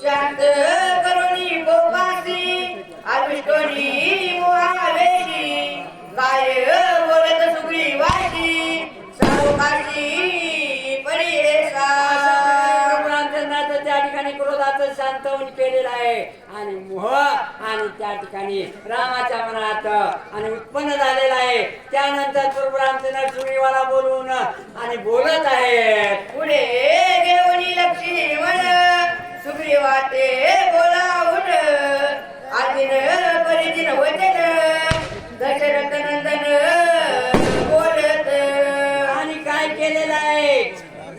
शांत करुणी गोपासी आविष्टोनी मोहावेशी काय बोलत सुग्रीवाची सावकाशी परियेसा. रामचंद्राचं त्या ठिकाणी क्रोधाचं शांत होऊन केलेलं आहे आणि मोह आणि त्या ठिकाणी रामाच्या मनात आणि उत्पन्न झालेला आहे. त्यानंतर प्रभू रामचंद्र सुग्रीवाला बोलवून आणि बोलत आहेत. पुढे घेऊन लक्ष्मण सुग्रीवाते बोलावून आदिन परिदिन वचन दशरथ नंदन बोलत. आणि काय केलेलं आहे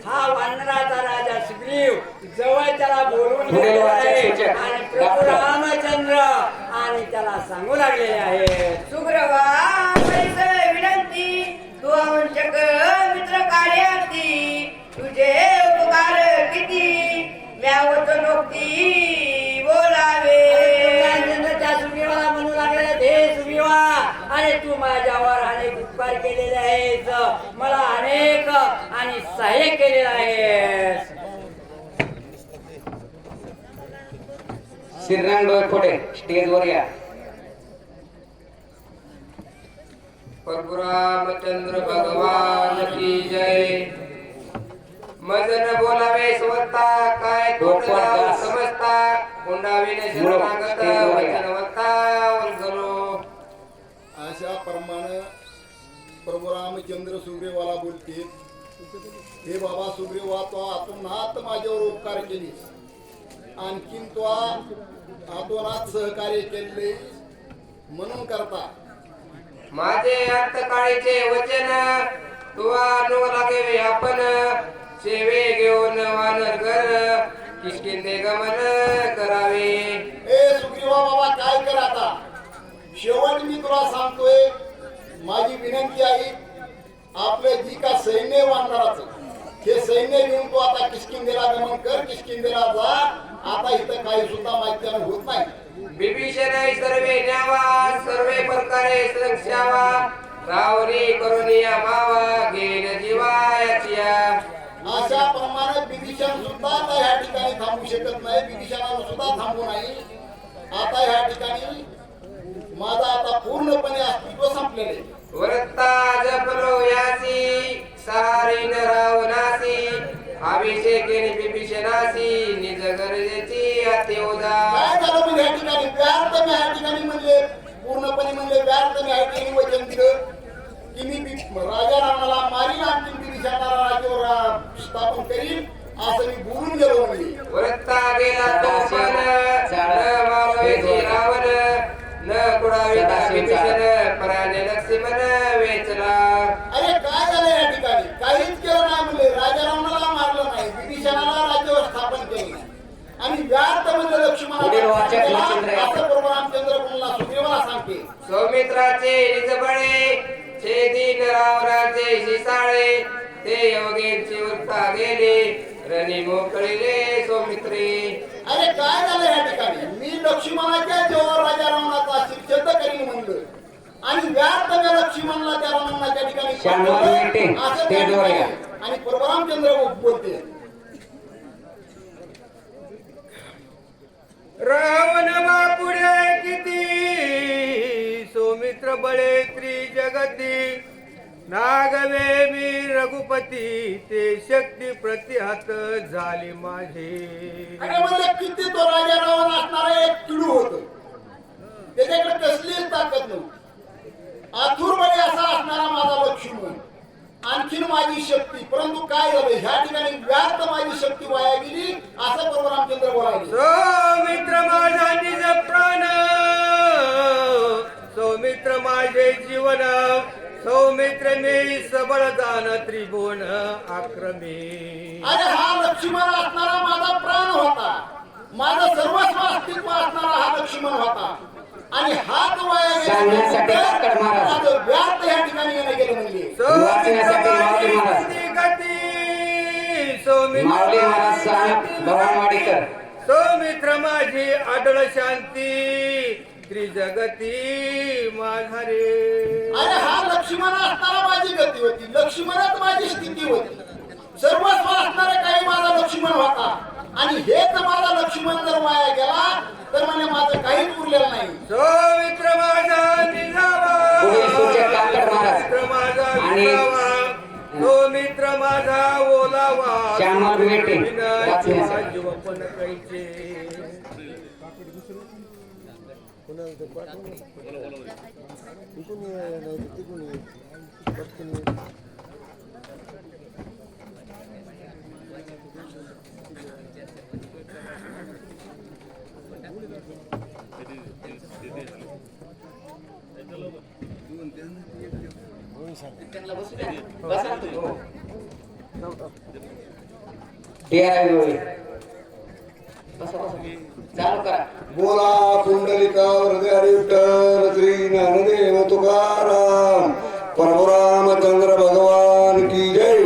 हा वानराचा राजा सुग्रीव जवळ त्याला बोलवून गेलेला आहे आणि प्रभू रामचंद्र आणि त्याला सांगू लागलेले आहे. सुग्रवा विनंती तू आवश्यक मित्र कार्यार्थी तुझे उपकार किती व्यावत नोक्ती बोलावे. त्या सुग्रीवाला म्हणू लागले हे सुग्रीवा अरे तू माझ्यावर अनेक उपकार केलेले आहेस मला अनेक आणि सहाय्य केलेलं आहेस. श्रीराम डोळखोडे स्टेजवर या. परशुरामचंद्र भगवान की जय. मजन बोलावे स्वता काय तोडला समजता कोंडाविने शरणागत वचनवंता वंदनो. अशा प्रमाणे प्रभू रामचंद्र सुग्रीवाला बोलते, हे बाबा सुग्रीवा तो आतोनात माझ्यावर उपकार केलीस, आणखीन तो आतोनात सहकार्य केले म्हणून करता माझे अंतकाळीचे वचन तुवा नो लागे आपण सेवे घेऊन वानर घर किष्किंदे गमन करावे. ए सुग्रीवा बाबा काय कर आता, शेवट मी तुला सांगतोय माझी विनंती आहे, आपलं जी का सैन्य वानराचं हे सैन्य घेऊन तू आता किष्किंदेला गमन कर, किष्किंदेला जा. आता इथं काही सुद्धा माहिती होत नाही. विभीषण सर्वे न्यावा सर्वे प्रकारे संक्षावा रावणी करुणिया मावा गेल जीवायाचिया. अशा प्रमाणे विभीषण सुद्धा आता ह्या ठिकाणी थांबू शकत नाही, विभीषणाला सुद्धा थांबू नाही. आता ह्या ठिकाणी माझा आता पूर्णपणे अस्तित्व संपलेले. वरता जपलो यासी सारी न रावणासी अभिषेकेने विभीषणासी निज गरजेची अतिउदा. काय झालं म्हणजे ह्या ठिकाणी व्यर्थ मी ह्या ठिकाणी म्हणले, पूर्णपणे म्हणले व्यर्थ मी ह्या ठिकाणी वचन दिलं की मी राजा रावणाला मारीन आणखी विभीषणाला राज्यावर स्थापन करीन असं मी बोलून गेलो. म्हणजे वरता गेला तो पण न मावळेची रावण न कुडाविता विभीषण पराने लक्ष्मण वेचला. अरे काय झालं या ठिकाणी, काहीच केलं नाही म्हणले, राजा रावणाला मारलं नाही, विभीषणाला राज्यावर स्थापन केलं नाही आणि व्यर्थ म्हणजे लक्ष्मणाला असं प्रभू रामचंद्र कोणाला सुग्रीवाला सांगते. सौमित्राचे निजबळे छेदीन रावणाचे शिसाळे ते योगेंची उत्ता गेले रणी मोकळीले सौमित्रे. अरे काय झालं या ठिकाणी, मी लक्ष्मणाच्या जेव्हा राजा रावणाचा शिरछेद करीन म्हणलं आणि व्यर्थ मी लक्ष्मणाला त्या रावणाच्या ठिकाणी असं त्या ठिकाणी आणि प्रभू रामचंद्र बोलते. रावण बापुढे किती सौमित्र बळे त्रिजगती नागवे मी रघुपती ते शक्ती प्रतिहत झाली माझी. अरे म्हणजे किती तो राजा रावण असणारा एक किडू होत, त्याच्याकडे कसलीच ताकद नव्हती. आतुरपणे असा असणारा माझा लक्ष्मण आणखीन माझी शक्ती, परंतु काय झालं ह्या ठिकाणी व्यर्थ माझी शक्ती वाया गेली असं प्रभू रामचंद्र बोलायचे. सौमित्र माझा निज प्राण सौमित्र माझे जीवन सौमित्र मी सबळ दान त्रिभुवन आक्रमी. अरे हा लक्ष्मण असणारा माझा प्राण होता, माझं सर्वस्व अस्तित्व असणारा हा लक्ष्मण होता आणि हात वाया गेल्यानंतर माझं व्यर्थ ह्या ठिकाणी येणं गेलं म्हणजे. सौमित्र माझी आढळ शांती त्रिजगती माझा रे. अरे हा लक्ष्मण असणारा माझी गती होती, लक्ष्मणच माझी स्थिती होती, सर्वस्व असणारा काही माझा लक्ष्मण होता आणि हेच माझा लक्ष्मण जर जर वाया गेला तर म्हणे माझं काहीच उरलेलं नाही. सौमित्र माझा निजावा, पुढील सूचक काकड महाराज मित्र माझा आणि विसावा, सौमित्र माझा ओलावा, श्यामल वेटे विना वाचण्यासाठी. जीव पण कैचे. चालू करा. बोला पुंडलिका हृदय विठ्ठल श्री ज्ञानदेव तुकाराम परशुरामचंद्र भगवान की जय.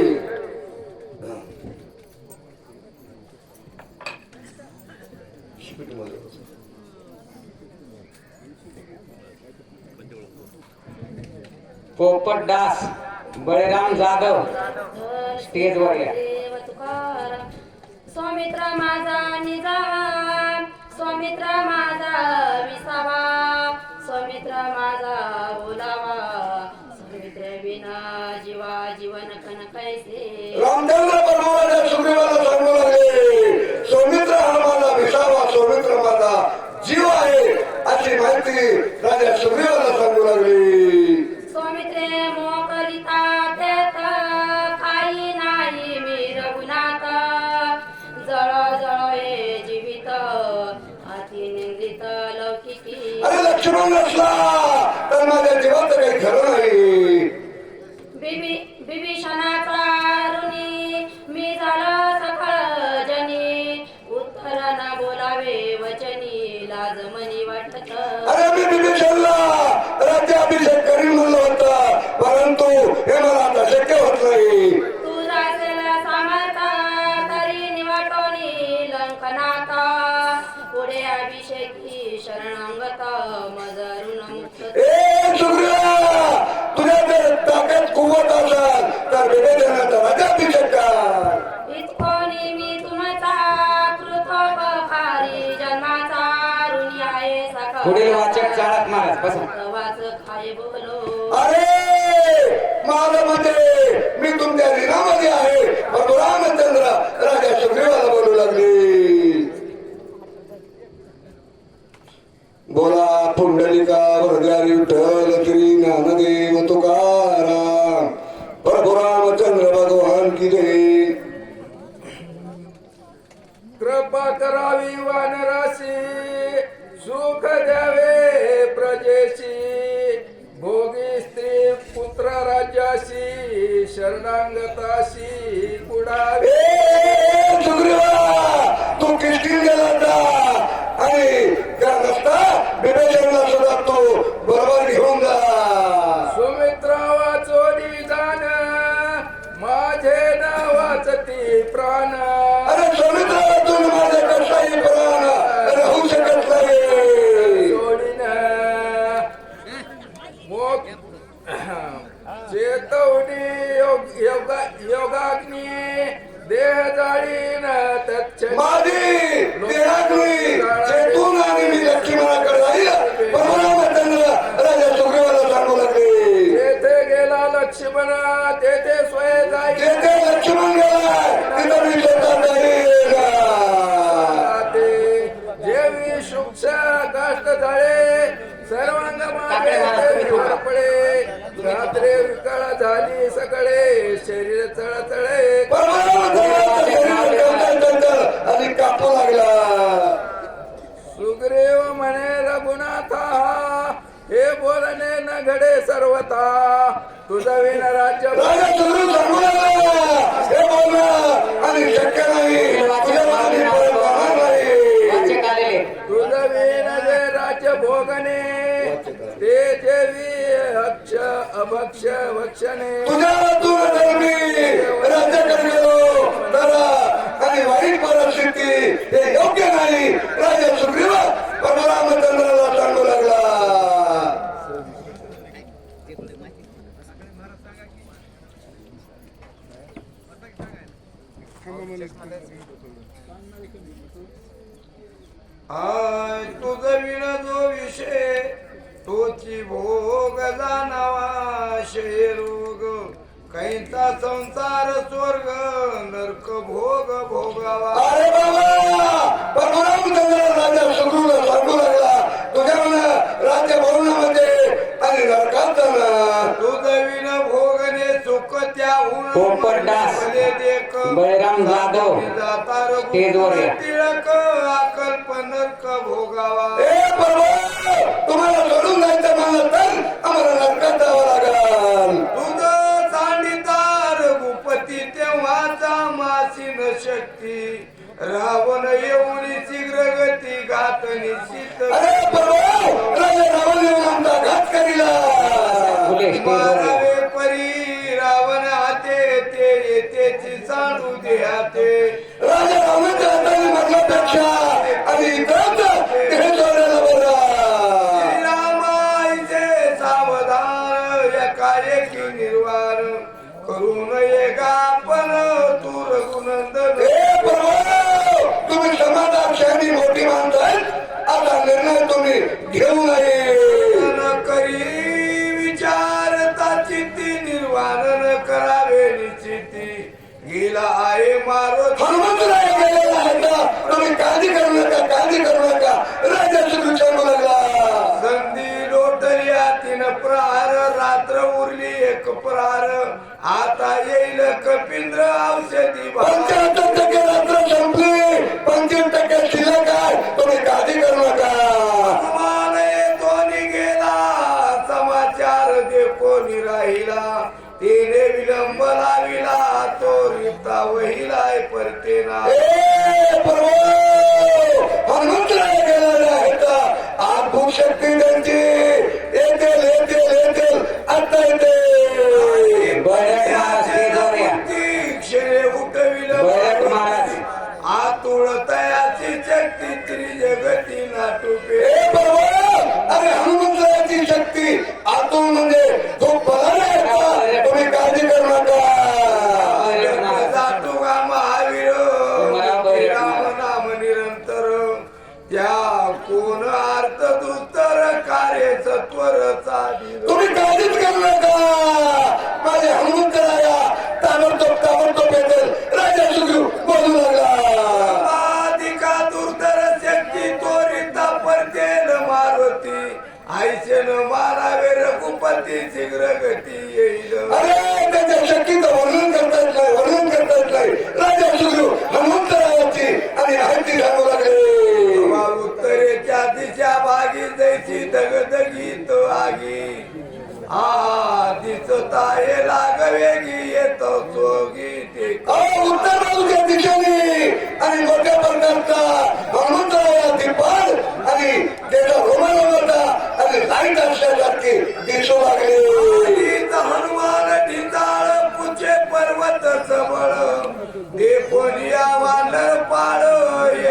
पोपट दास बळीराम जाधव स्टेजवर या. देव तुकाराम. सौमित्र माझा निजावा, सौमित्र माझा विसावा, सौमित्र माझा बोलावा, सौमित्र विना जीवा जीवन कन कैसे. रामचंद्र परमाराच्या सुग्रीवाला सांगू लागले सौमित्र हा माझा विसावा, सौमित्र माझा जीव आहे अशी माहिती राजा सुग्रीवाला सांगू लागली. सौमित्रे मोकलिता देत काही नाही मी रघुनाथ, जळ जळ हे जीवित अति निंदित लौकिकी. अरे लक्ष्मण नसला तर माझ्या जीवाचं काही खरं नाही. बिभीषणाचा ऋणी मी झालं सखळ जनी, उत्तर न बोलावे वचनी लाज मनी वाटत. अरे मी बिभीषणला राज्याभिषेक करीन म्हणलं होतं परंतु हे मला आता शक्य होत नाही. तुझा असेल सामर्थ तरी निवाटोनी लंकनाथा, पुढे अभिषेकी शरणांगत मजरुण मुक्त. ए सुग्रीवा तुझ्या जर ताकद कुवत असेल तर विभीषणाचा राज्याभिषेक कर. इतकोनी मी तुमचा कृतोपकारी जन्माचा ऋणी आहे सखळ. पुढील वाचक चाळक महाराज बसा. प्रवास खाय बोलो. अरे माझं म्हणजे मी तुमच्या ऋणामध्ये आहे. परशुरामचंद्र राजा सुग्रीवाला बोलू लागले. बोला पुंडलिका हृदय विठ्ठल श्री ज्ञानदेव तुकाराम परशुरामचंद्र भगवान की जय. कृपा करावी वानराशी, सुख द्यावे प्रजेशी, भोगी स्त्री पुत्र राज्याशी, शरणांगताशी कुडावे. ए सुग्रीवा तू किष्किंध गेला होता आणि त्या रस्ता बिभीषणला सुद्धा तू बरोबर घेऊन जा. सुमित्रा वाचोनी जाण, माझे नाव वाचती प्राण. अरे समुद्र वाचून माझे कसाही प्राण राहू शकत नाही. सोडीन मोक चेतवणी योगाग्नी देह जाळीन तच्छ. माझी देहाग्नी चेतून आणि मी लक्ष्मणाकडे जाईल परशुरामचंद्र राजा सुग्रीवाला सांगू लागले. तेथे गेला लक्ष्मण तेथे स्वय जाई. जेथे लक्ष्मण गेला तिथं मी स्वतः जाईल. जेवी शुक्ष काष्ट झाले सर्वांग माझे पडे. रात्री विकाळ झाली सकाळी शरीर चळचळे. आणि कापू लागला. सुग्रीव म्हणे रघुनाथा, हे बोलणे न घडे सर्वथा, तुझं विन राज्य. राजा सुग्रीव सांगू लागला हे बोलणं आणि शक्य नाही. तुझ्या मागे परत जाणार नाही. वाचक आलेले. तुझं विन जे राज्य भोगणे, ते जेवी अक्ष अभक्ष भक्षणे. तुझ्या हातून जर मी राज्याकडे गेलो तर आणि वाईट परिस्थिती हे योग्य नाही. राजा सुग्रीव परशुरामचंद्राला सांगू लागला. हाय तुझ विण जो विषय तोची भोग जाणावा शे रोग काहींचा संसार स्वर्ग नरक भोग भोगावा. अरे बाबा परमानंद राजा सुखरूला सांगू लागला तुझ्या राज्य भवनामध्ये आणि नरकात जाणार. तुझ विण भोगने सुख त्याहून पोपटदास, बळीराम जाधव, स्टेजवर या. टिळक अकल्प नरक भोगावा. ए प्रभू तुम्हाला सोडून जायचं म्हणलं तर आम्हाला नरकात जावं लागेल. तुझं सांडितार भूपती तेव्हाचा मासीन शक्ती रावण येऊन शीघ्र गती घात निश्चित. अरे प्रभू राजा रावण येऊन आमचा घात करीला. फुले स्टेजवर या. मारावे परी रावण हाते ते येतेची सांडू दे हाते. राजा रावणाच्या हाताने मरण्यापेक्षा आणि इतरांचं देह सोडायला बरा. श्रीरामाईचे सावधान एकाएकी निर्वाण करू नये का पण तू रघुनंदन. ए प्रभू तुम्ही समाजाक्षाने मोठी माणसं आहेत आता निर्णय तुम्ही घेऊ नये. करी विचारता चित्ती निर्वाण करावे निश्चिती गेला आहे मारुती. हनुमंतराय गेलेला आहे का तुम्ही काळजी करू नका काळजी करू नका. राजा सुरू सांगू लागला. संधी लोटल्या 3 प्रहार रात्र उरली 1 प्रहार आता येईल कपिंद्र औषधी 75% रात्र संपली 25% शिल्लक आहे तुम्ही काळजी करू नका. हनुमान येतो निघेला समाचार दे कोणी राहिला तिने विलंब लाविला तो रिता वहिलाय परतेना. ए प्रभू हनुमंतराय गेलेला आहे का आज भूक शक्ती त्यांची येतील येतील येतील आता येते. बळीराम महाराज स्टेजवर या. क्षणे उठविल बळीराम महाराज. आतुळ तयाची शक्ती त्रिजगती नाटुपे. ए प्रभू अरे हनुमंतरायाची शक्ती आतून म्हणजे खूप बलाने आहे का तुम्ही काळजी करू नका. जातुगा महावीर राम नाम निरंतर त्या कोण अर्थ दुस्तर कार्य सत्वर साधी. तुम्ही काळजीच करू नका. माझे हनुमंतराया ताबडतोब येतील. राजा सुग्रीव बोलू लागला. अधिका दुर्धर शक्ती त्वरिता परतेल मारुती आईचे न मारावे रघुपती शीघ्र गती येईल. अरे त्याच्या शक्तीचं वर्णन करता येत नाही वर्णन करता येत नाही. राजा सुग्रीव हनुमंतरायाची आणि माहिती सांगू लागले. उत्तरेच्या दिशा भागी जैसी दगदगीत आगी दिसत आहे लागवेगी येतो सोगी ते. उत्तर बाजूच्या दिशेने आणि मोठ्या प्रकारचा हनुमंतराया दीपाल आणि त्याचा रोमानाचा आणि लाईट असल्यासारखी दिसू लागले. हनुमान ढिंजाळ पुचे पर्वत सबळ देखोनिया वानर पाळ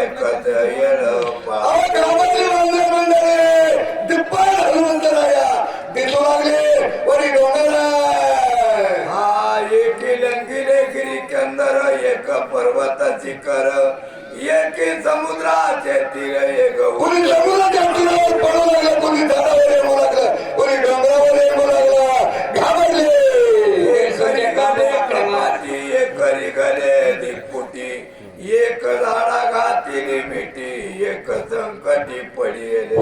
एकच येळ गावातले वानर मंडळी दीपाल हनुमंतराया दिसू लागले. वरी डोंगर हा एक लंगिले गिरी कंदर एक पर्वत शिखर एक समुद्राचे तीर एक कोणी समुद्राच्या तीरावर पडू लागलं कोणी झाडावर येऊ लागलं कोणी डोंगरावर येऊ लागला घाबरले. एक गले दिपुटी एक झाडा घातीली मिठी एक संकटी पडिले.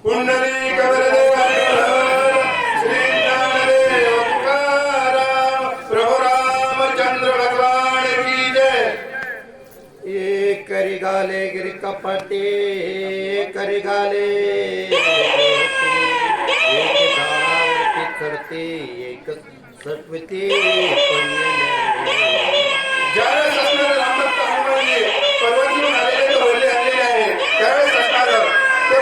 पुंडलिक वरदे श्री ज्ञानदेव तुकाराम प्रभु रामचंद्र भगवान की जय. एक करी घाले गिरी कपाटे करी घाले एक झाडावरती चढते एक सत्वते ज्यावेळेस असणारे रामभक्त हनुमानजी पर्वतीवरून आलेले वरले आलेले आहे त्यावेळेस असणार ते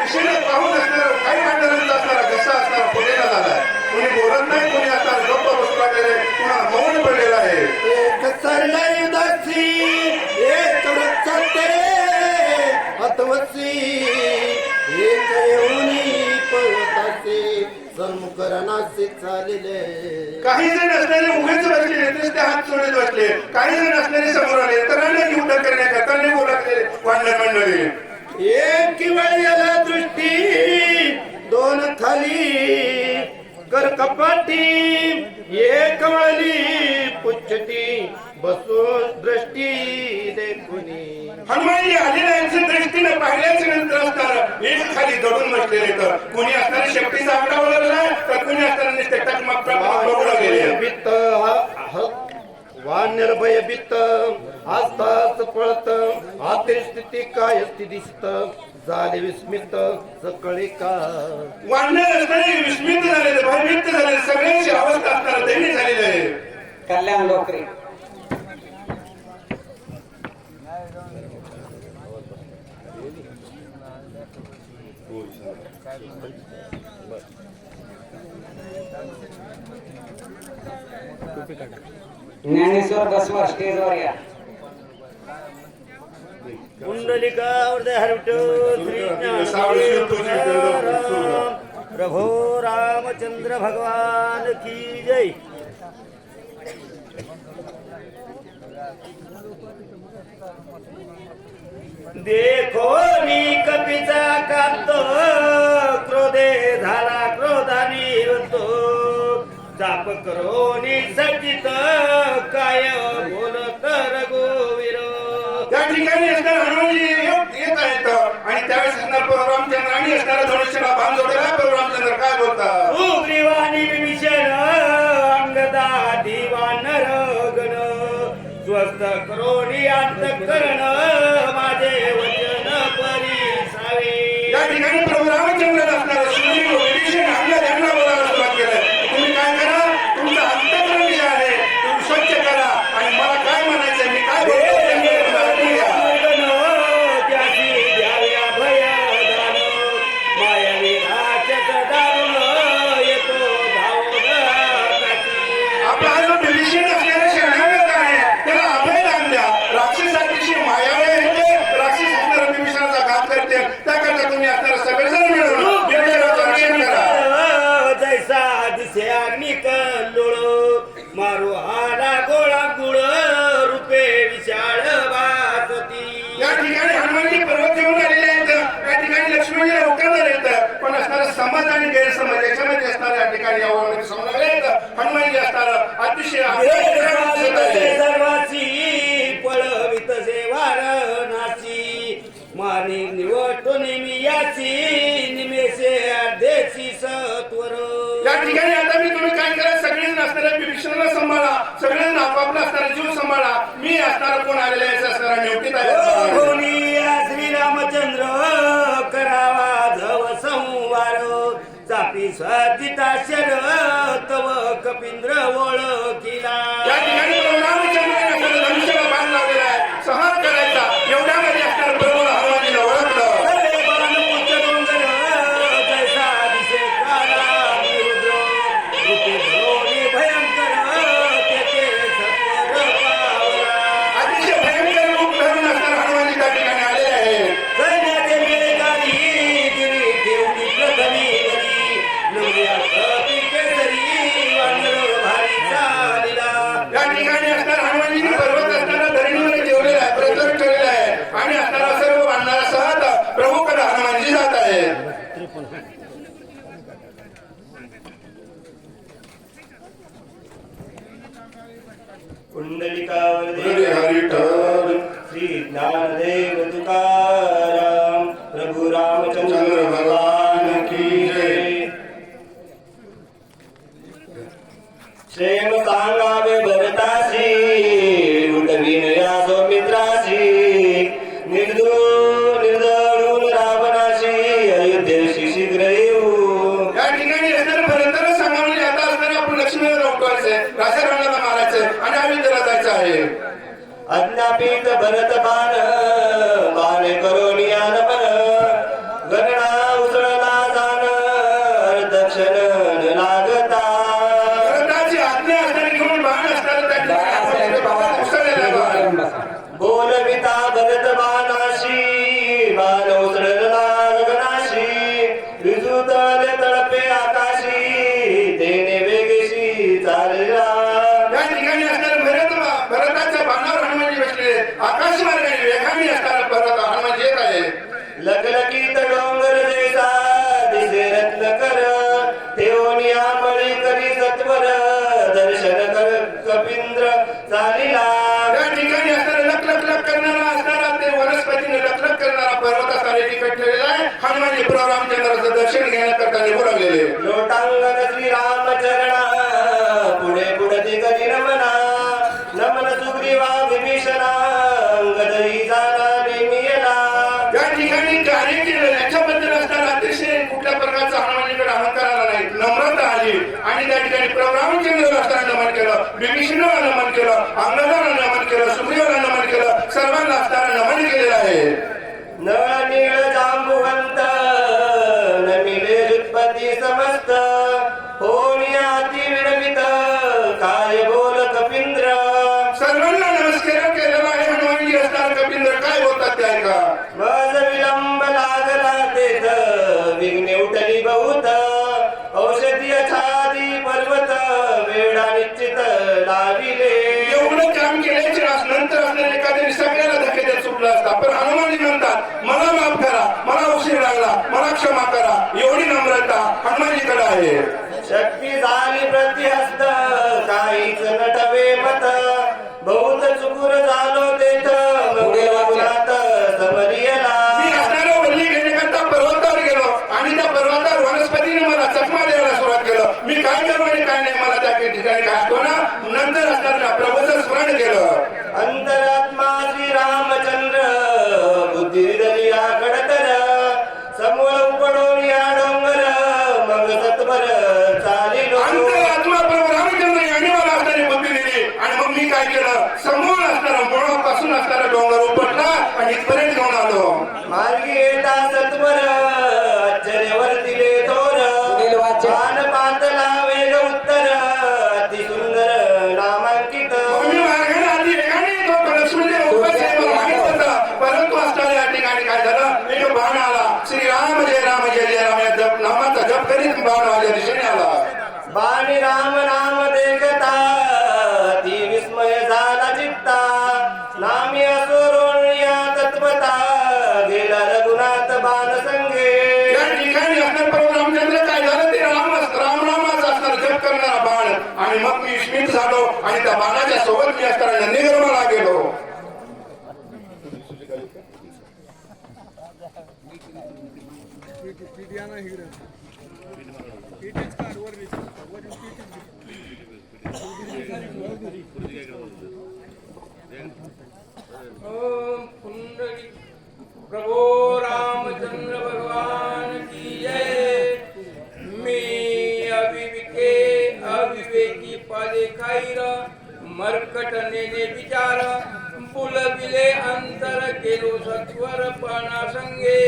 दिशेने पाहून असणारा काही भांडणांचा असणारा कसा असणारा पुढेला झालाय. कोणी बोलत नाही, कोणी असणार गप्प बसला गेले, कुणा मौन पडलेला आहे. एक सरलाई दासी एक रचते अतवसी एक येऊनी पळतासे सन्मुखरणाचे चालले. काही जण असणारे उभेच बसले, ते हात सोडत बसले. काही जण असणारे समोर आले, तरांना घेऊन करण्याकरता नाही बोलत वाढल्या मंडळी. एक वेळेला दृष्टी दोन खाली कर कपाटी एक वळली पुच्छटी बसून दृष्टी देखुनी. हनुमानजी आलेल्या दृष्टीने पाहिल्याच्या नंतर असणार एक खाली दडून बसलेले, तर कुणी असणारे शेपटीचा आकडा वळवला, तर कुणी असणारे नुसते टकमक गेले. भीत वानर भय भीत आस्ताच पळत आतील स्थिती काय असती दिसत झाले विस्मित सकळी का. वाढणार असणारे विस्मित झालेले, भयभीत झालेले, सगळ्यांची अवस्था असणार दैनी झालेली आहे. कल्याण लोकरी ज्ञानेश्वर दसवा स्टेजवर या. कुंडलिका हृदय प्रभो रामचंद्र भगवान की जय. देखो मी कपीचा कापतो क्रोधे झाला क्रोधानी होतो जाप करोनी सजित काय बोलत रघुवीर. त्या ठिकाणी असणार हनुमानजी येत आहेत आणि त्यावेळेस असणार रामचंद्र आणि असणारा धनुष्याला बाण जोडलेला रामचंद्र काय बोलतात. सुग्रीवानी विभीषण अंगदा दिवानर गण स्वस्त करोनी अंतःकरण माझे वचन परिसावे. या ठिकाणी प्रभू रामचंद्र असणार सुग्रीव विभीषण आपल्या त्यांना बोलायला सुरुवात केलं. तुम्ही काय करा, तुमचं अंतःकरण जे आहे तुम्ही स्वच्छ करा आणि मला काय म्हणायचं मी काय बोलतो त्याची द्याव्या भयदान मायावी राक्षस दारुण येतो धावून आपला जो विभीषण असलेला शरणागत आहे त्याला अभय दान द्या. राक्षसाची मायावी येते, राक्षस असणारा विभीषणाचा घात करते, त्याकरता तुम्ही असणारा सगळेजण मिळून विभीषणाचं रक्षण करा. जैसा दिसे अग्निक लोळ मारू आला गोळा गुळ रूपे विशाळ वासती. या ठिकाणी हनुमानजी पर्वत येऊन आलेले आहेत. या ठिकाणी लक्ष्मणजी होकार येतात, पण असणारा समज आणि गैरसमज याच्यामध्ये असणाऱ्या या ठिकाणी यावर समजले आहेत. हनुमानजी असणारा अतिशय सर्वाची पळवित सेवार नाची माने निवटो नेमी याची निमेषे अर्धेची सत्वर. या ठिकाणी आता मी तुम्ही काय करा, सगळेजण असणाऱ्या विभीषणाला सांभाळा, सगळेजण आपापला असणारा जीव सांभाळा. मी असणारा कोण आलेला आहे असणारा निवटीत आहे. श्रीरामचंद्र करावा धव संवार चापी स्वादिता शर तव कपिंद्र ओळखिला. या ठिकाणी रामचंद्राने आपल्याला धनुष्याला बाण लावलेला आहे, संहार करायचा. एवढ्यामध्ये असणारा प्रभू हनुमानजीला ओळखलं. अतिशय भयंकर रूप धरून असणारा हनुमानजी त्या ठिकाणी आलेले आहे. या ठिकाणी असणारा हनुमानजीने पर्वत असणारा धरणीवर ठेवलेला आहे, प्रज्वलित ठेवलेला आहे आणि असणारा सर्व बांधणारा सहात प्रभूकडे हनुमानजी जात आहे. कुंडलिकावर श्री ज्ञानदेव तुकाराम प्रभू रामचंद्र भगवान की जय. क्षेम सांगावे भरतासी उठवीन या सौमित्रासी निर्दळून रावणाशी अयोध्येशी शीघ्र येऊ. या ठिकाणी असणारा भरताला सांगावले आता असणारा आपण लक्ष्मीला उठवायचंय, राजाराणाला मारायचं आणि अयोध्येला जायचं आहे. अज्ञापित भरत बाण बाण करोनियान मन गणना रामचंद्राला असताना नमन केलं, विभीषणाला नमन केलं, अंगदाला नमन केलं, सुग्रीवाला नमन केलं, सर्वांना असताना नमन केलेलं आहे. नळ नीळ जांबुवंत नमिले उत्पत्ती समस्त होणी अति विरमित काय बोल कपिंद्र. सर्वांना नमस्कार केलेला आहे. हनुमानजी असताना कपिंद्र काय बोलतात ते ऐका. मज विलंब लागला तेथ विघ्ने उठली बहुत औषधी छादी पर्वत वेळा निश्चित लाविले. एवढं काम केल्याचे नंतर असणारे एखाद्याने सगळ्याला धक्के देत सुटला असता, पण हनुमानजी म्हणतात मला माफ करा, मला उशीर लागला, मला क्षमा करा. एवढी नम्रता हनुमानजीकडे आहे. शक्ती झाली प्रतिहस्त काहीच नटवे मत बहुत चुकूर झालो तेथ मौढ्य वागुनात समरियला. मी असणाऱ्या वल्ली घेण्याकरता पर्वतावर गेलो आणि त्या पर्वतावर वनस्पतीने मला चकमा द्यायला सुरुवात केलं. मी काय करू आणि काय नाही मला त्या ठिकाणी काय ना. नंतर असणाऱ्या प्रभूचं स्मरण केलं. अंतरात्मा श्री रामचंद्र बुद्धी दलिया कडतर समोर उपडून या डोंगर मग सत्वर चालिलो. अंतरात्मा प्रभू रामचंद्र यांनी मला असणारी बुद्धी दिली आणि मग मी काय केलं, समोर असणारा मुळापासून असणारा डोंगर उपटला आणि इथपर्यंत घेऊन आलो. मार्गी येता सत्वर आश्चर्यवर दिले तोर पान पातला वेग उत्तर अति सुंदर नामांकित. मी मार्गाने आधी वेगाने येतो, लक्ष्मणदेव उपास आहे मला माहित होतं. परंतु असणाऱ्या या ठिकाणी काय झालं, एक बाण आला. श्रीराम जय राम जय जय राम या जप नामाचा जप करीत बाण माझ्या दिशेने आला. बाणी राम नाम देखता ती विस्मय झाला चित्ता नामी असुरोण या तत्वता गेला रघुनाथ बाण संगे. या ठिकाणी असणार प्रभू रामचंद्र काय झालं, ते रामाचा असणार जप करणारा बाण. आणि मग मी विस्मित झालो आणि त्या बाणाच्या सोबत मी असताना नंदीग्रामाला गेलो. ओम पुंडलिक प्रभो रामचंद्र भगवान की जय. मी अविवेकी पाले खाईर मरकट नेने विचार फुलविले अंतर केलो सत्वर पाना संगे.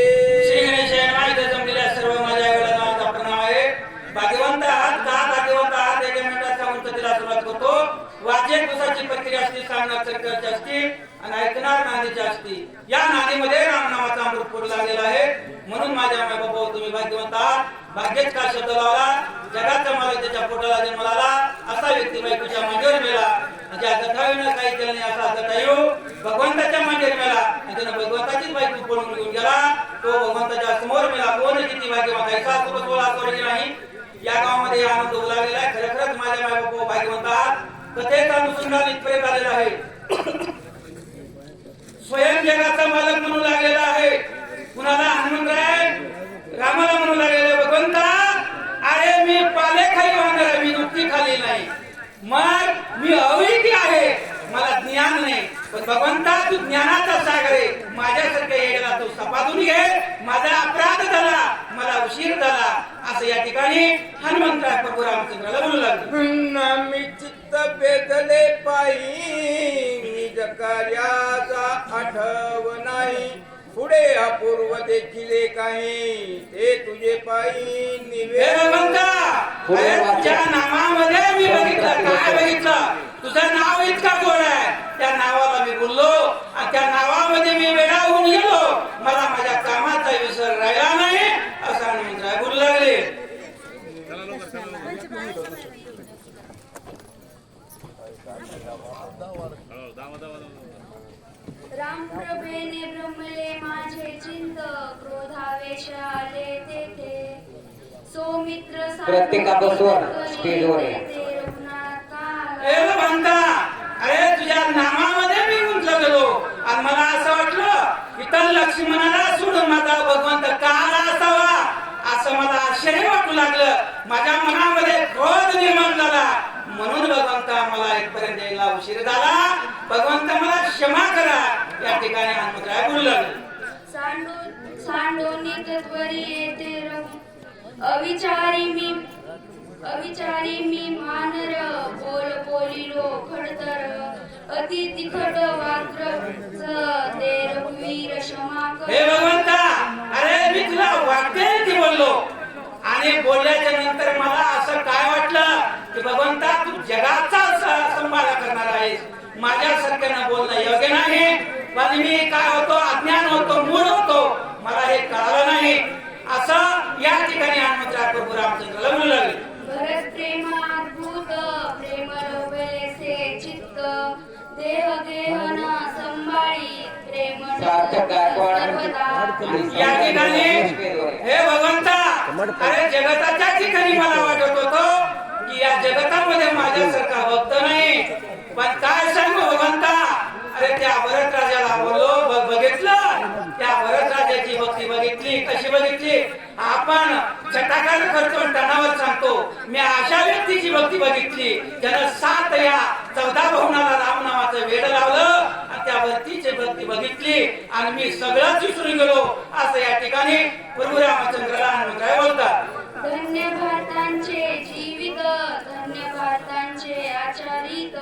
श्री गणेश जमलेल्या सर्व माझ्या वेळेला प्रणाम आहे. भाग्यवंत आहात का भाग्यवंत आहात एका मिनिटात सांगून तिला सुरुवात करतो. वाद्य पुसाची प्रक्रिया असते, सांगणार सरकारची असते आणि ऐकणार नांदीची असते. या नांदीमध्ये रामनामाचा अमृत पडू लागलेला आहे. म्हणून माझ्या माय बाबा तुम्ही भाग्यवंत आहात. भाग्यच का शब्द लावला, जगाचा मालक त्याच्या पोटाला जन्माला असा व्यक्ती बायकोच्या मांडीवर मेला. ज्या जठावीनं काही केलं नाही असा जटायू भगवंताच्या मांडीवर मेला आणि त्यानं भगवंताचीच बायको पळून घेऊन गेला. तो भगवंताच्या समोर मेला. कोण किती भाग्यवंत आहे, 7 नाही. या गावामध्ये आनंद होऊ लागलेला आहे. खरंच माझ्या माय बाबा भाग्यवंत आहात. कथेचा अनुसंधान इथपर्यंत आलेला आहे. स्वयं जगाचा मालक म्हणू लागलेला आहे. कुणाला हनुमंतराय रामाला म्हणू लागलेला भगवंता अरे मी पाले खाली वाहणार, मी नुकती खाली नाही. मग मी अविवेकी आहे, मला ज्ञान नाही. पण भगवंता तू ज्ञानाचा सागर आहे. माझ्यासारख्या येण्याला तू सपातून घे. माझा अपराध झाला, मला उशीर झाला असं या ठिकाणी हनुमंतराय प्रभू रामचंद्राला बोलू लागले. मी चित्त बेदले पायी निज कार्याचा आठव नाही. पुढे अपूर्व देखिले काही ते तुझे पायी भगवंता अरे तुझ्या नामामध्ये मी बघितलं, काय बघितलं, तुझं नाव इतका गोड आहे. त्या नावाला मी बोललो आणि त्या नावामध्ये मी वेडा होऊन गेलो. मला माझ्या कामाचा विसर राहिला नाही असं हनुमंतराय बोलू लागले. रामप्रभेने ब्रह्मले माझे चिंत क्रोधावेश आले तेथे सौमित्र प्रत्येकाबरोबर स्टेजवर या. भगवंता अरे तुझ्या नामामध्ये मी गुंतलो गेलो आणि मला असं वाटलं की तर लक्ष्मणाला सोडून माझा भगवंत का आला असावा असं मला आश्चर्य वाटू लागलं. माझ्या मनामध्ये क्रोध निर्माण झाला. म्हणून भगवंता मला इथपर्यंत यायला उशीर झाला. भगवंत मला क्षमा करा. या ठिकाणी हनुमंतराय बोलू लागले. सांडोनी तत्वरी येते अविचारी मी अविचारी मी मानर बोल बोलिलो खडतर अति तिखट वाक्रच ते रघुवीर क्षमा कर. हे भगवंता, अरे मी तुला वाक्य ती बोललो आणि बोलल्याच्या नंतर मला असं काय वाटलं की भगवंता तू जगाचा संभाळ करणार आहेस. माझ्यासारख्यानं बोलणं योग्य नाही. पण मी काय होतो, अज्ञान होतो, मूळ होतो, मला हे कळालं नाही. असं या ठिकाणी हनुमंतराय प्रभू रामचंद्राला बोलू लागले. भरत प्रेमाद्भुत प्रेम रवलेसे चित्त देह गेहना संभाळी प्रेम सार्थक गायकवाड सर्वदा. या ठिकाणी हे भगवंता, अरे जगताच्या ठिकाणी मला वाटत होतं की या जगतामध्ये माझ्यासारखा भक्त नाही. पण काय सांगू भगवंता, अरे त्या भरत राजाला बोललो, बघितलं त्या भरत राजाची भक्ती बघितली, कशी बघितली. आपण छटाकार करतो, टणावर सांगतो. मी अशा व्यक्तीची भक्ती बघितली ज्यानं 7 या 14 भवनाला राम नावाचं वेड लावलं आणि त्या भक्तीची भक्ती बघितली आणि मी सगळंच विसरून गेलो. असं या ठिकाणी प्रभू रामचंद्राला हनुमंतराय बोलतात. धन्य भारतांचे जीवित धन्य भारतांचे आचारित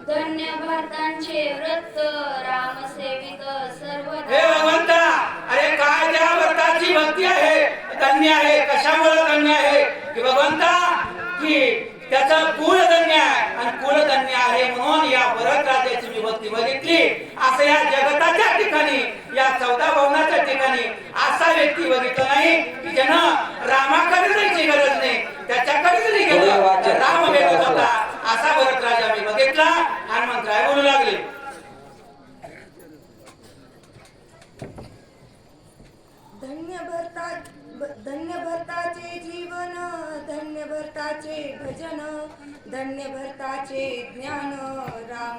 धन्य भारतांचे व्रत राम सेवित सर्वदा. हे भगवंता, अरे काय त्या व्रताची भक्ती आहे, धन्य आहे. कशामुळे धन्य आहे की भगवंता की त्याचं कुळ धन्य आहे आणि कुळ धन्य आहे म्हणून या भरत राजाची मी भक्ती बघितली. असं या जगताच्या ठिकाणी, या 14 भवनाच्या ठिकाणी असा व्यक्ती बघितला नाही की ज्यानं रामाकडे जायची गरज नाही, त्याच्याकडे जरी गेलं राम भेटत होता. असा भरत राजा मी बघितला. हनुमंतराय बोलू लागले. धन्य भरताचे जीवन धन्य भरताचे भजन धन्य भरताचे ज्ञान राम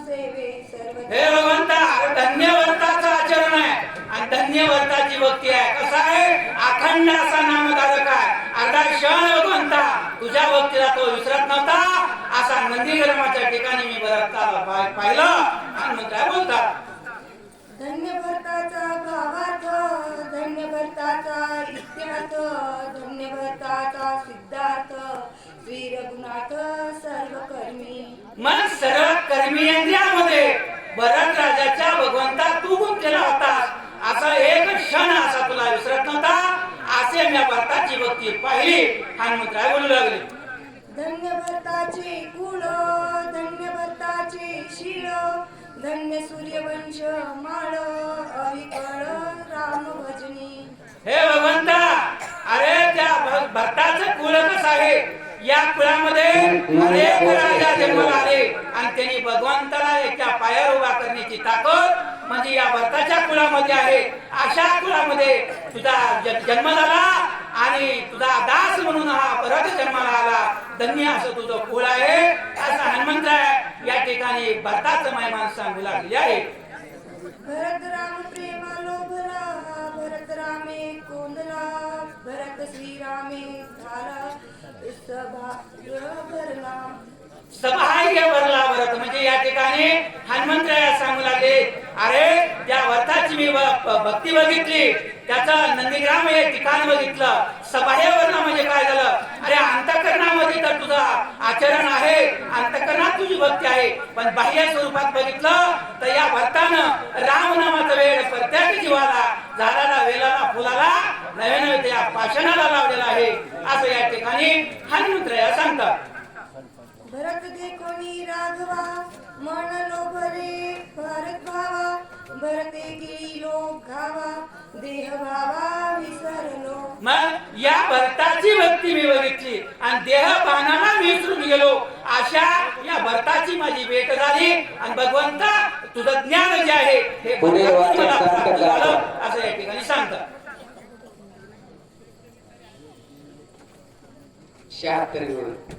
सेवे सर्व. हे भगवंता, धन्य व्रताचं आचरण आहे आणि धन्य व्रताची भक्ती आहे. कसं आहे, अखंड असा नामधारक आहे. अर्धा क्षण भगवंता तुझ्या भक्तीला तो विसरत नव्हता. असा नंदीग्रामाच्या ठिकाणी मी भरताला पाहिलं. हनुमंतराय बोलतात. धन्य भरताचा भावार्थ धन्य भरताचा इत्यार्थ धन्य भरताचा सिद्धार्थ श्री रघुनाथ सर्व कर्मी. मग सर्व कर्मेंद्रियामध्ये भरत राजाच्या भगवंता तू गुंतलेला होतास. असा एक क्षण असा तुला विसरत नव्हता. असे मी भरताची भक्ती पाहिली. हनुमंतराय बोलू लागले. धन्य भरताचे कुळ धन्य भरताचे शीळ धन्य सूर्यवंश माळ अविकळ राम भजनी. हे भगवंता, अरे त्या भरताचं कुळ कसं आहे, या कुळामध्ये अनेक राजा जन्माला आले आणि त्यांनी भगवंताला एका पायावर उभा करण्याची ताकद म्हणजे या भरताच्या कुळामध्ये आहे. अशा कुळामध्ये तुझा जन्म झाला आणि तुझा दास म्हणून हा भरत जन्माला आला. धन्य असं तुझं कुळ आहे. असं हनुमंतराय या ठिकाणी भरताचं महिमान सांगू लागले आहे. भरत राम प्रेमा लोभला भरत रामे कोंदला भरत श्रीरामे झाला सभाग्य भरला. सभाग्य भरला भरत म्हणजे या ठिकाणी हनुमंतराय सांगू लागले, अरे त्या भरताची मी भक्ती बघितली, त्याचं नंदीग्राम हे ठिकाण बघितलं. सभाग्य भरला म्हणजे काय झालं, अरे अंतःकरणामध्ये तर तुझं आचरण आहे, अंतःकरणात तुझी भक्ती आहे, पण बाह्य स्वरूपात बघितलं तर या भरतानं राम नामाचा वेळ प्रत्येक जीवाला, झाडाला, वेलाला, फुलाला, नव्या नव्या त्या पाषाणाला लावलेला आहे. असं या ठिकाणी हनुमंतराय सांगतात. भरत देखोनी राघवा मन लोभले भरत भावा भरते गेलो घावा देह भावा विसरलो. मग या भरताची भक्ती मी बघितली आणि देह पाहण्याला मी विसरून गेलो. अशा या भरताची माझी भेट झाली आणि भगवंता तुझं ज्ञान जे आहे हे भगवंताची मला प्राप्त झालं. असं या ठिकाणी सांगतात. 76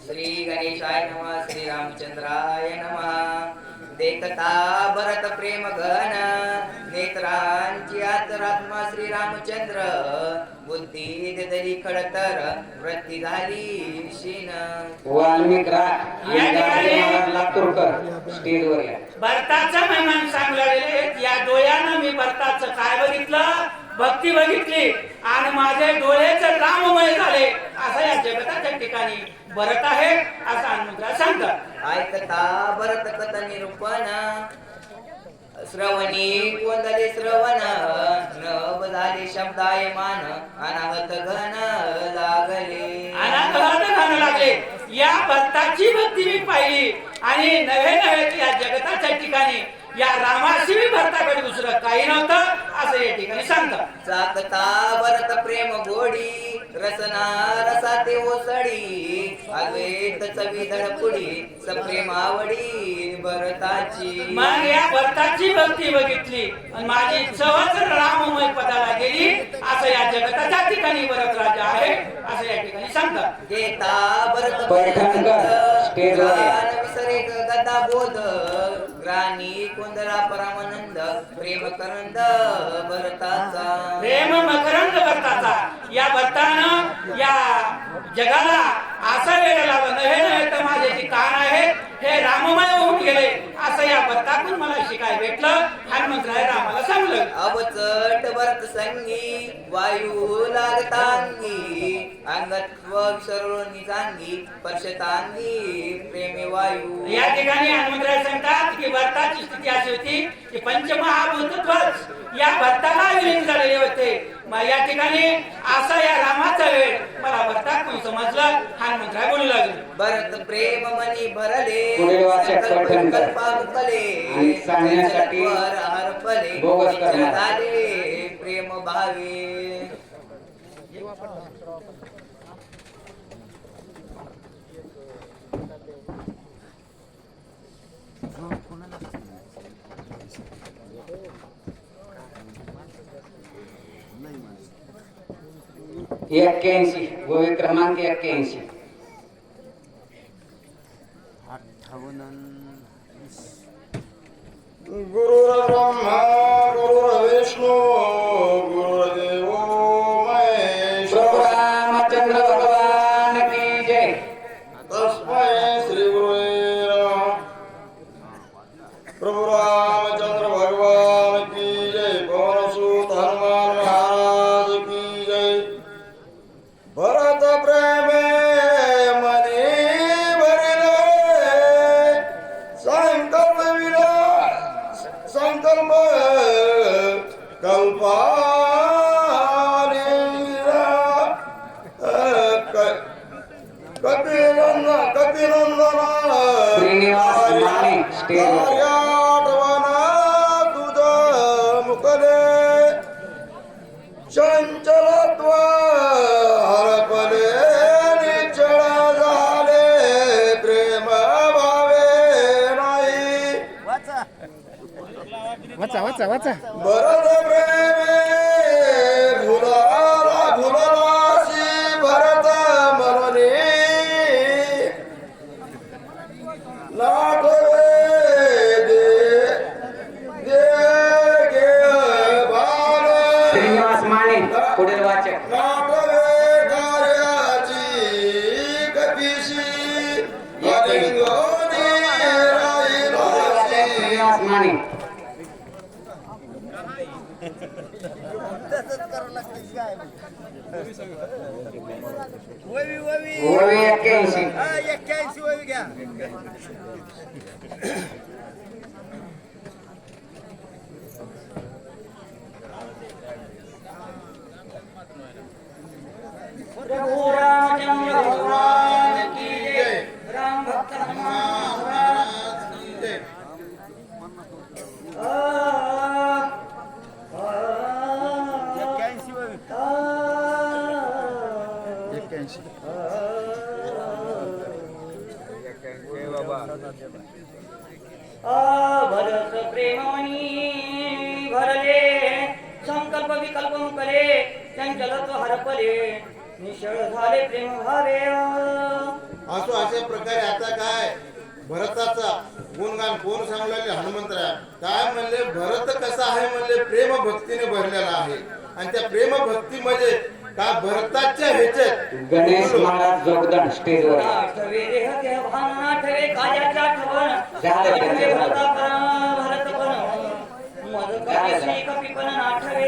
श्री गणेशाय नमः. श्री रामचंद्राय नमः. देखता भरत प्रेम घन नेत्रांची आतरात्मा श्री रामचंद्र बुद्धी दरी खडतर वृत्ती झाली शीन. वाल्मिक या ठिकाणी लातूरकर स्टेजवर या. भरताचा मेहमान सांगू लागले. या डोळ्यानं मी भरताचं काय बघितलं, भक्ती बघितली आणि माझे डोळेच राममय झाले. असं या जगताच्या ठिकाणी भरत आहे असं हनुमंतराय सांगतात. ऐकता भरत कथा निरूपण श्रवणी कोंदले श्रवण नभ झाले शब्दायमान अनाहत घन लागले. अनाथ घालू लागले. या भक्ताची भक्ती मी पाहिली आणि नव्हे या जगताच्या ठिकाणी या रामाशी भरताकडे दुसरं काही नव्हतं असं या ठिकाणी सांगतात. चाकता भरत प्रेम गोडी रसना रसाते ओसडी अद्वैत चवी धडपुडी सप्रेम आवडी भरताची. मग या भरताची भक्ती बघितली आणि माझी चवच राममय पदाला गेली असं या जगताच्या ठिकाणी भरत राजा आहे असं या ठिकाणी सांगतात. घेता भरत पैठणकर स्टेजवर या. विसरे गदा बोध ग्राणी कोंदरा परमानंद प्रेम करंद भरताचा. प्रेम मकरंद भरताचा. या भरतानं या जगाला असा वेळ लावला नव्हे तर माझे जे कान आहे हे राममय होऊन गेले असं या भरतातून मला शिकाय भेटलं. हनुमंतराय रामाला सांगलं. अवचट भरत संगी वायू लागतांगी अंगत्व सर्वनी चांगी पर्शतांगी प्रेमी वायू. या ठिकाणी हनुमंतराय सांगतात की भरताची स्थिती अशी होती की पंचमहाभूतत्वच या भरताला विलीन झालेले होते. मग या ठिकाणी असा या रामाचा वेळ मला भरतातून समजलं. हनुमंतराय बोलू लागले. भरत प्रेम मनी भरले पुढील वाचक पैठणकर. कल्पामुकले आणि सांगण्यासाठी हरपले बोगस करणार. झाले प्रेम भावे. एक्क्याऐंशी गोवे क्रमांक 81. गुरुर्ब्रह्मा गुरुर्विष्णू गुरुर्देव महेश्वर. प्रभु रामचंद्र भगवान की जय. तस्मै श्री गुरुवे नमः. प्रभु रामचंद्र भगवान की जय. पवनसुत हनुमान महाराज की जय. भरत प्रेमे मनी भरिले संकल्प विलास संकल्प कल्पाने कपिनंदना श्रीनिवास माने स्टेजवर. तुझा मुकले चंचलत्व हरपले निचळ झाले प्रेम भावे नाही. भरत प्रेमे भुलासी भरत मरणे नाटवे दे गे बाल. श्रीनिवास माने पुढील वाचक. नाटवे कार्याची कपिशी अलिंगोनी राहिलासी. श्रीनिवास माने. गोवे 81. प्रभु रामचंद्र भगवान की जय. राम भक्त हनुमान महाराज की जय. भरत प्रेमणी भरले संकल्प विकल्प मुकले चंचलत्व हरपले निशळ झाले प्रेम भावे. असो अशा प्रकारे आता काय भरताचा गुणगान कोण सांगलेले हनुमंतराय काय म्हणले भरत कसा आहे म्हणले प्रेम भक्तीने भरलेला आहे आणि त्या प्रेम भक्तीमध्ये का भरताच्या ह्याच्यात गणेश महाराज जोगदंड स्टेजवर. आठवे देह देह भान आठवे कायाच्या आठवण झालं ते म्हणजे झालं. भरतपण मज कपीसी कपीपण आठवे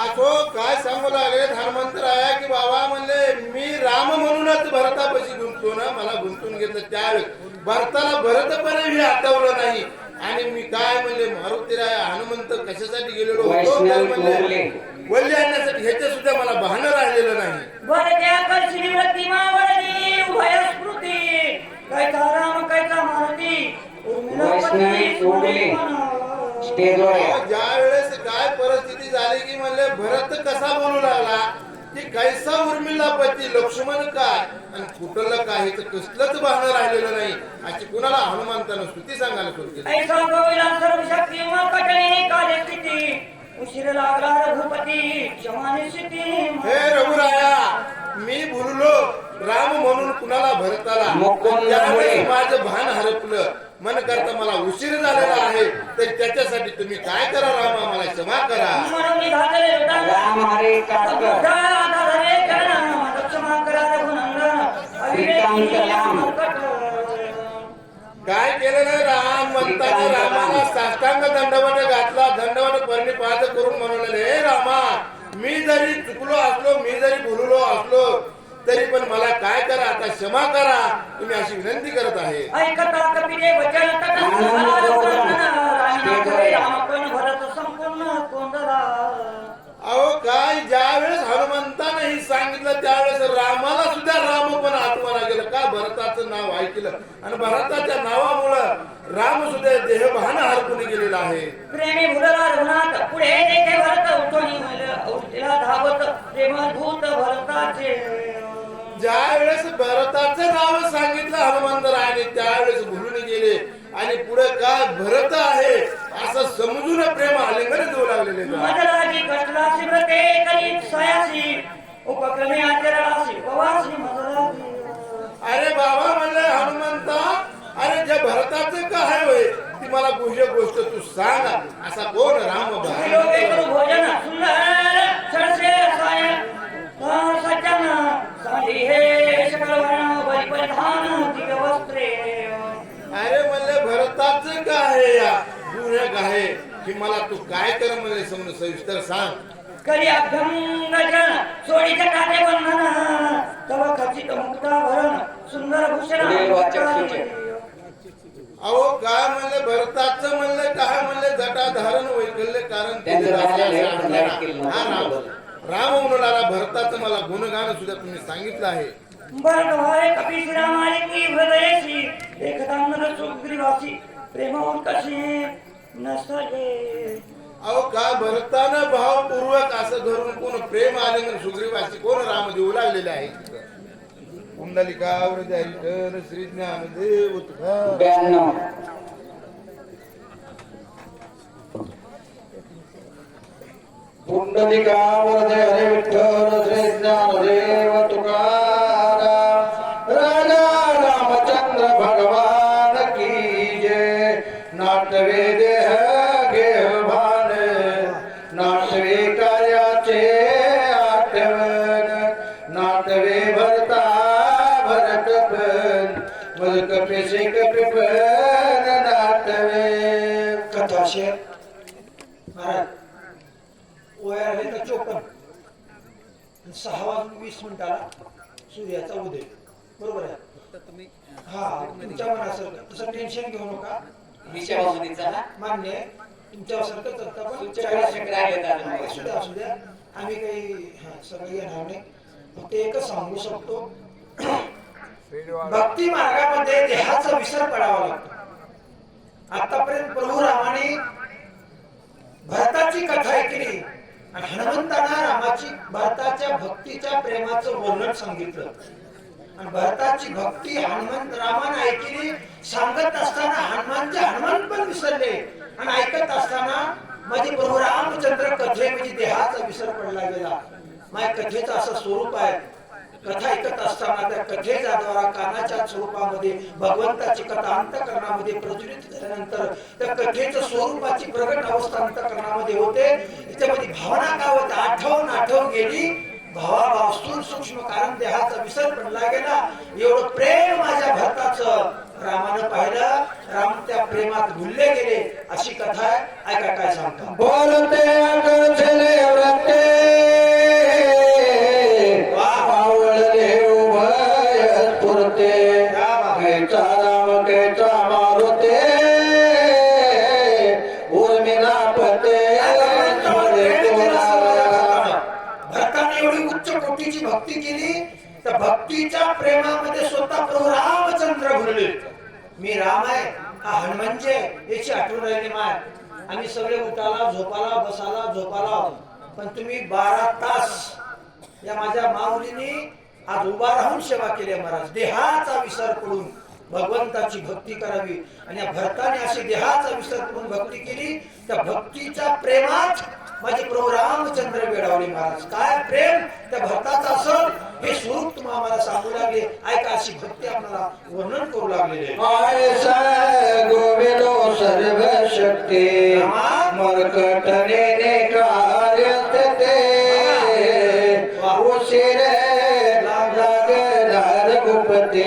असो काय सांगू लागले हनुमंतराया की बाबा म्हणले मी राम म्हणूनच भरतापाशी गुंततो ना, मला गुंतून घेतलं त्यावेळेस भरताला भरतपणे आठवलं नाही. आणि मी काय म्हणले मारुतीराया हनुमंत कशासाठी गेलेलो होतो तर वैष्णव म्हणले बोलले. वल्ली आणण्यासाठी, ह्याचं सुद्धा मला भान राहिलेलं नाही. वरत्या कलशी प्रतिमा वरदी उभय स्मृती कैचा राम कैचा मारुती वैष्णवी बोलले. स्टेजवर या. ज्या वेळेस काय परिस्थिती झाली की म्हणले भरत कसा बोलू लागला की कैसा उर्मिला पती लक्ष्मण काय आणि कुठलं काय हे तर कसलंच भान राहिलेलं नाही. अशी कुणाला हनुमंतानं स्तुती सांगायला सुरू केली. ऐसा गोविला सर्व शक्ती मा कटणे काले स्थिती उशीर लागला रघुपती क्षमाने स्थिती हे रघुराया मी भुललो राम म्हणून कुणाला भरताला मुकुंद त्यावेळेस मुळे. माझं भान हरपलं मन करता मला उशीर झालेला आहे तर त्याच्यासाठी तुम्ही काय करा रामा मला क्षमा करा. म्हणून घातले राम हरे काटकर क्षमा करा रघुनंदन श्रीकांत राम. काय केलं नाही राम म्हणताना रामाला साष्टांग दंडवट घातला. दंडवट परिपात करून म्हणले हे रामा मी जरी चुकलो असलो मी जरी भुललो असलो तरी पण मला काय करा आता क्षमा करा तुम्ही अशी विनंती करत आहे. ऐकता कपिले वचन रामपण भरत संपूर्ण कोंदरा अहो काय ज्यावेळेस हनुमंतानं ही सांगितलं त्यावेळेस रामाला सुद्धा राम पण आठवणा गेलं का भरताचं नाव ऐकलं आणि भरताच्या नावामुळं राम सुद्धा देहभान हरपून गेलेला आहे. प्रेमी भुलला रघुनाथ पुढे देखे भरत उठोनी धावत प्रेमभूत भरताचे ज्या वेळेस भरताचं नाव सांगितलं हनुमंतरायाने त्यावेळेस भुलून गेले आणि पुढे काय भरत आहे असं समजून प्रेम आलिंगन देऊ लागलेले. मदराजी कष्टलासी व्रते करीत सयासी उपक्रमे आचरणासी उपवासी मदराजी. अरे बाबा म्हणले हनुमंता अरे ज्या भरताचं काय होय ती मला गुह्य गोष्ट तू सांग. असा कोण राम लोके करू भोजन सुंदर छडसे साय सज्जन साधी हे सकल वर्ण परिधान दिव्य वस्त्रे. अरे म्हणले भरताचं काय आहे या गुह्य काय की मला तू काय कर म्हणले समज सविस्तर सांग. करी अभ्यंग जन सोडी जटाचे बंधन तव खचित मुक्ता भरण सुंदर भूषण. अहो काय म्हणले भरताचं म्हणले काय म्हणले जटाधारण वैकल्य कारण त्यांचं झालेलं आहे, पण लाईट केलं हा नव्हतं. राम म्हणून आला भरताचं मला गुणगान सुद्धा तुम्ही सांगितलं आहे. बरं भावे कपी श्रीरामाले की हृदयशी एकदानंद सुग्रीवासी प्रेमवंत कशी नसले. अहो काय भरतानं भावपूर्वक असं धरून कोण प्रेम आलिंगन सुग्रीवासी कोण राम देऊ लागलेले आहे. कुंडलिका हरिधर श्री ज्ञानदेव तुकाराम. 92. पुंडलिका वरदे हरे विठ्ठल श्री ज्ञानदेव तुकाराम. राजा रामचंद्र भगवान की जय. नाटवे देह गेह भान नाटवे कार्याचे आठवण नाटवे भरता भरतपण मज कपिसे कपिपण नाटवे. कथा शेर महाराज वय आहे तर 54 6:20 सूर्याचा उदय बरोबर आहे. हा तुमच्या मनासारखं तसं टेन्शन घेऊ नका. मान्य आहे तुमच्यासारखं करता पण 40 सुद्धा असू द्या आम्ही काही सगळं येणार नाही. फक्त एकच सांगू शकतो भक्ती मार्गामध्ये देहाचा विसर पडावा लागतो. आतापर्यंत प्रभू रामाने भरताची कथा ऐकली आणि हनुमंतांना रामाची भरताच्या भक्तीच्या प्रेमाचं वर्णन सांगितलं आणि भरताची भक्ती हनुमंत रामाने ऐकली. सांगत असताना हनुमान पण विसरले आणि ऐकत असताना माझे प्रभू रामचंद्र कथे म्हणजे देहाचा विसर पडला गेला. माझ्या कथेचं असं स्वरूप आहे. कथा ऐकत असताना त्या कथेच्या द्वारा कानाच्या स्वरूपामध्ये भगवंताची कथा अंतःकरणामध्ये प्रज्वलित झाल्यानंतर त्या कथेच्या स्वरूपाची प्रगट अवस्था अंतःकरणामध्ये होते. त्याच्यामध्ये भावना काय होते आठवून गेली भावाभाव स्थूल सूक्ष्म कारण देहाचा विसर पडला गेला. एवढं प्रेम माझ्या भरताचं रामानं पाहिलं, राम त्या प्रेमात भुलले गेले, अशी कथा आहे. ऐका काय सांगतो. बोलते अकळले व्रते आवळले उभय स्फुरते कैचा राम कैचा मारुते उर्मिला पते भरताने एवढी उच्च कोटीची भक्ती केली, तर भक्तीच्या प्रेमामध्ये स्वतः प्रभू रामचंद्र भरले. मी राम आहे, हा हनुमानजी आहे, याची आठवण राहिली माय. आम्ही सगळे उठाला झोपाला बसाला झोपाला, पण तुम्ही 12 तास या माझ्या माऊलीने आज उभा राहून सेवा केली महाराज. देहाचा विसर करून भगवंताची भक्ती करावी, आणि या भरताने अशी देहाचा विसर करून भक्ती केली. त्या भक्तीच्या प्रेमात माझे प्रभू रामचंद्र वेडावले महाराज. काय प्रेम त्या भक्ताचं असं, हे स्वरूप तुम्हाला आम्हाला सांगू लागले. ऐका, अशी भक्ती आपल्याला वर्णन करू लागलेले. गोविंदो सर्व शक्ती मरकटने कार्यते उशिरे लागणार गुपते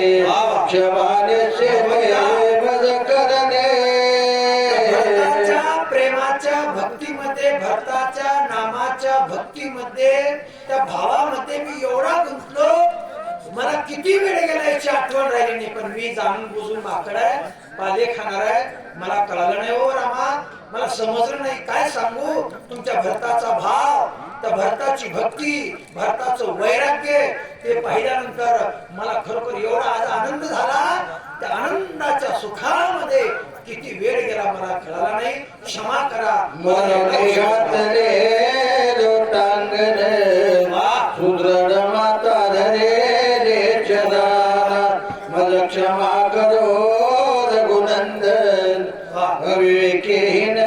क्षमाने मज करणे. भक्ताच्या प्रेमाच्या भक्तीमध्ये, भक्ताच्या नामाच्या भक्तीमध्ये, त्या भावामध्ये मी एवढा गुंतलो, मला किती वेळ गेला याची आठवण राहिली नाही. पण मी जाणून बुजून माकड आहे, पाले खाणार आहे, मला कळालं नाही हो रामा, मला समजलं नाही. काय सांगू तुमच्या भरताचा भाव, त्या भरताची भक्ती, भरताचं वैराग्य, ते पाहिल्यानंतर मला खरोखर एवढा आज आनंद झाला. त्या आनंदाच्या सुखामध्ये किती वेळ गेला मला कळाला नाही. क्षमा करा. सुदृढ माता धरे मज क्षमा करो रघुनंदन अविवेकीहीन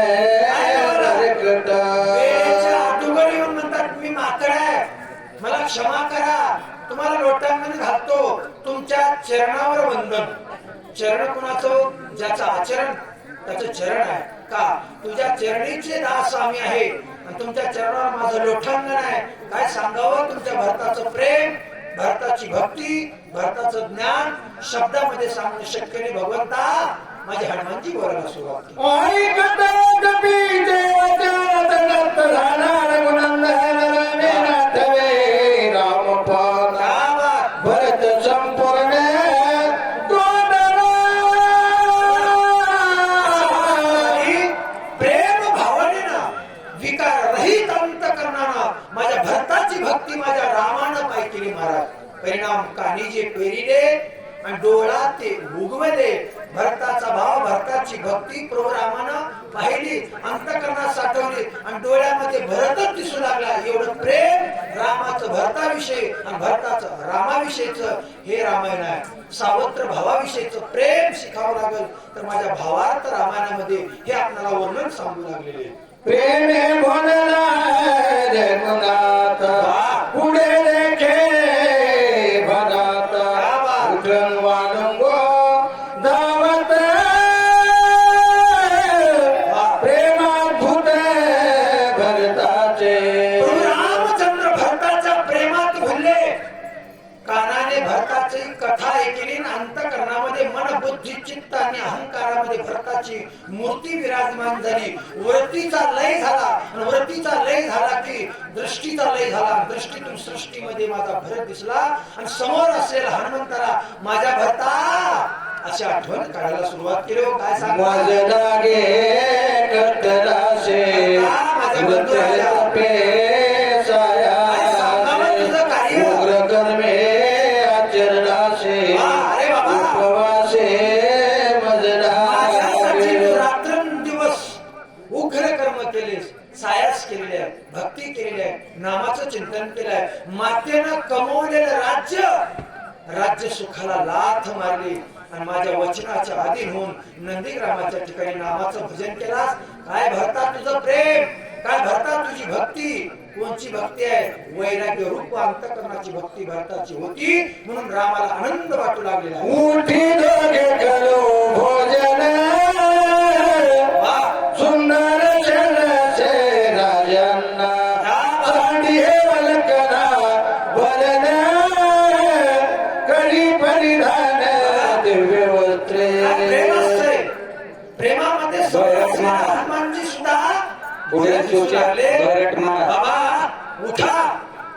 म्हणतात मी माकड आहे, मला क्षमा करा. तुम्हाला लोटांगण घालतो, तुमच्या चरणावर वंदन. चरण कुणाचं? ज्याचं आचरण त्याचं चरण आहे. का तुझ्या चरणीचे दास आम्ही आहे, आणि तुमच्या चरणावर माझं लोटांगण आहे. काय सांगावं तुमच्या भरताचं प्रेम, भरताची भक्ती, भरताचं ज्ञान शब्दामध्ये सांगणं शक्य नाही. भगवंता माझी हनुमानजी बोलायला सुरुवात भरत संपूर्ण प्रेम भावनेनं विकार रहित अंतकरणानं माझ्या भरताची भक्ती माझ्या रामानं पाय केली महाराज. परिणाम कानी जे पेरिले आणि डोळा ते उगवले. भरताचा भाव, भरताची भक्ती प्रभू रामानं पाहिली, अंतकरणात साठवली, आणि डोळ्यामध्ये भरतच दिसू लागला. एवढं प्रेम रामाचं भरताविषयी आणि भरताचं रामाविषयीचं हे रामायण आहे. सावत्र भावाविषयीचं प्रेम शिकावं लागेल तर माझ्या भावार्थ रामायणामध्ये हे आपल्याला वर्णन सांगू लागलेले. प्रेमे बोलला रघुनाथ पुढे लेखे भरत उठन वालंगो धावत प्रेमात भूत भरताचे. रामचंद्र भरताच्या प्रेमात भुलले. कानाने भरताची कथा ऐकली, अंतकरणामध्ये मन बुद्धी चित्त आणि अहंकारामध्ये भरताची मूर्ती विराजमान झाली. वृत्तीचा लय झाला, आणि वृत्तीचा लय झाला की दृष्टीचा लय झाला. दृष्टीतून सृष्टीमध्ये माझा भरत दिसला, आणि समोर असलेला हनुमंताला माझ्या भरता अशी आठवण काढायला सुरुवात केली. काय सांगा लागे कटराशे उग्र कर्मे आचरणाशे उपवासे रात्रंदिवस उग्र कर्म केलेस, सायास केलेले आहे, भक्ती केलेली आहे, नामाचं चिंतन केलं आहे. मातेनं कमवलेलं राज्य सुखाला लाथ मारली, आणि माझ्या वचनाच्या अधीन होऊन नंदीग्रामाच्या ठिकाणी नामाचं भजन केलास. काय भरता तुझं प्रेम, काय भरता तुझी भक्ती. कोणची भक्ती आहे? वैराग्य रूप अंतकरणाची भक्ती भरताची होती, म्हणून रामाला आनंद वाटू लागलेला. उठी दोघे करो भोजन सुंदर छलसे राजांना साडी वलकना वलन करी परिधान दिव्य वस्त्रे बैरट मारा. हनुमानजी सुद्धा पुढे सुच्या बैरट मारा. बाबा उठा,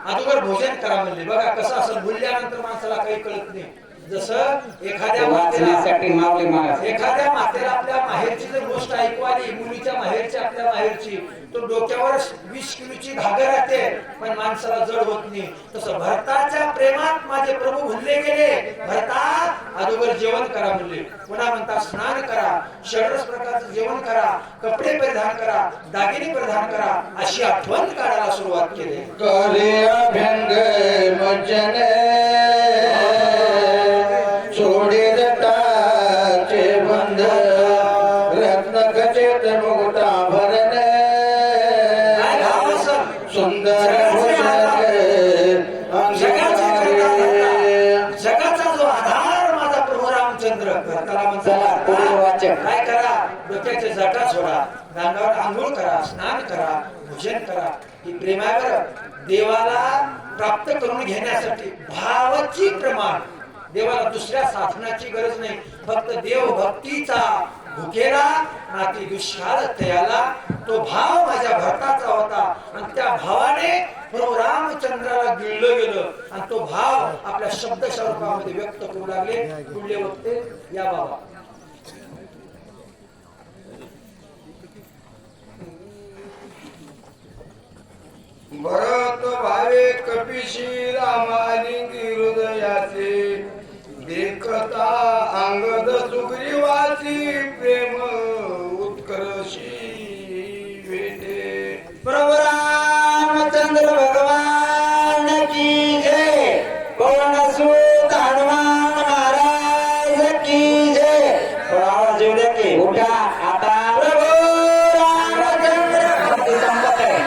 अगोदर भोजन करा म्हणले. बघा कसं असं बोलल्यानंतर माणसाला काही कळत नाही. जसं एखाद्या वाचण्यासाठी मावळे महाराज. एखाद्या मातेला आपल्या माहेरची जर गोष्ट ऐकू आली, मुलीच्या माहेरची आपल्या माहेरची, तो डोक्यावर 20 किलोची घागर राहते पण माणसाला जड होत नाही. तसं भरताच्या प्रेमात माझे प्रभू भुलले गेले. भरता अगोदर जेवण करा म्हणले. पुन्हा म्हणता स्नान करा, षड्रस प्रकारचं जेवण करा, कपडे परिधान करा, दागिने परिधान करा, अशी आठवण काढायला सुरुवात केली. करे अभ्यंग मज्जने सोडे जटाचे बंध रत्न खचित मुकुटा भरणे सुंदर जगाचा जो आधार माझा प्रभू रामचंद्र. भरताला म्हणतात काय करा, डोक्याचे जटा सोडा, अंगावर आंघोळ करा, स्नान करा, भोजन करा. ही प्रेमावर देवाला प्राप्त करून घेण्यासाठी भावाची प्रमाण. देवाला दुसऱ्या साधनाची गरज नाही, फक्त देव भक्तीचा भुकेला नाती दुष्काळ तयाला. तो भाव माझ्या भरताचा होता आणि त्या भावाने प्रभू रामचंद्राला गिळलं गेलं आणि तो भाव आपल्या शब्द स्वरूपामध्ये व्यक्त करू लागले. पुढले वक्ते या बाबा. भरत भावे कपिशी रामालिंगी हृदयाचे देखता अंगद सुग्रीवाची प्रेम उत्कर्षी भेटे. प्रभु रामचंद्र भगवान की जय. पवन सुत हनुमान महाराज की जय. आवाज येऊ द्या की उठा आता. प्रभु रामचंद्र भक्ती संपत आहे.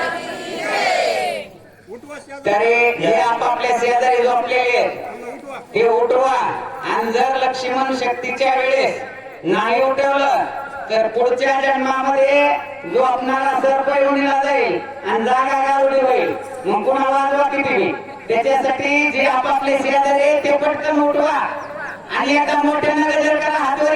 तरी हे आपापल्या शेजारी झोपलेले ते उठवा. आणि जर लक्ष्मण शक्तीच्या वेळेस नाही उठवलं तर पुढच्या जन्मामध्ये झोपणारा सर्प योनीला जाईल आणि जागा गावडी होईल. मग पुन्हा वाजवा किती. त्याच्यासाठी जे आपापले शेजारी ते पटकन उठवा आणि एका मोठ्या नजर करा हातवर.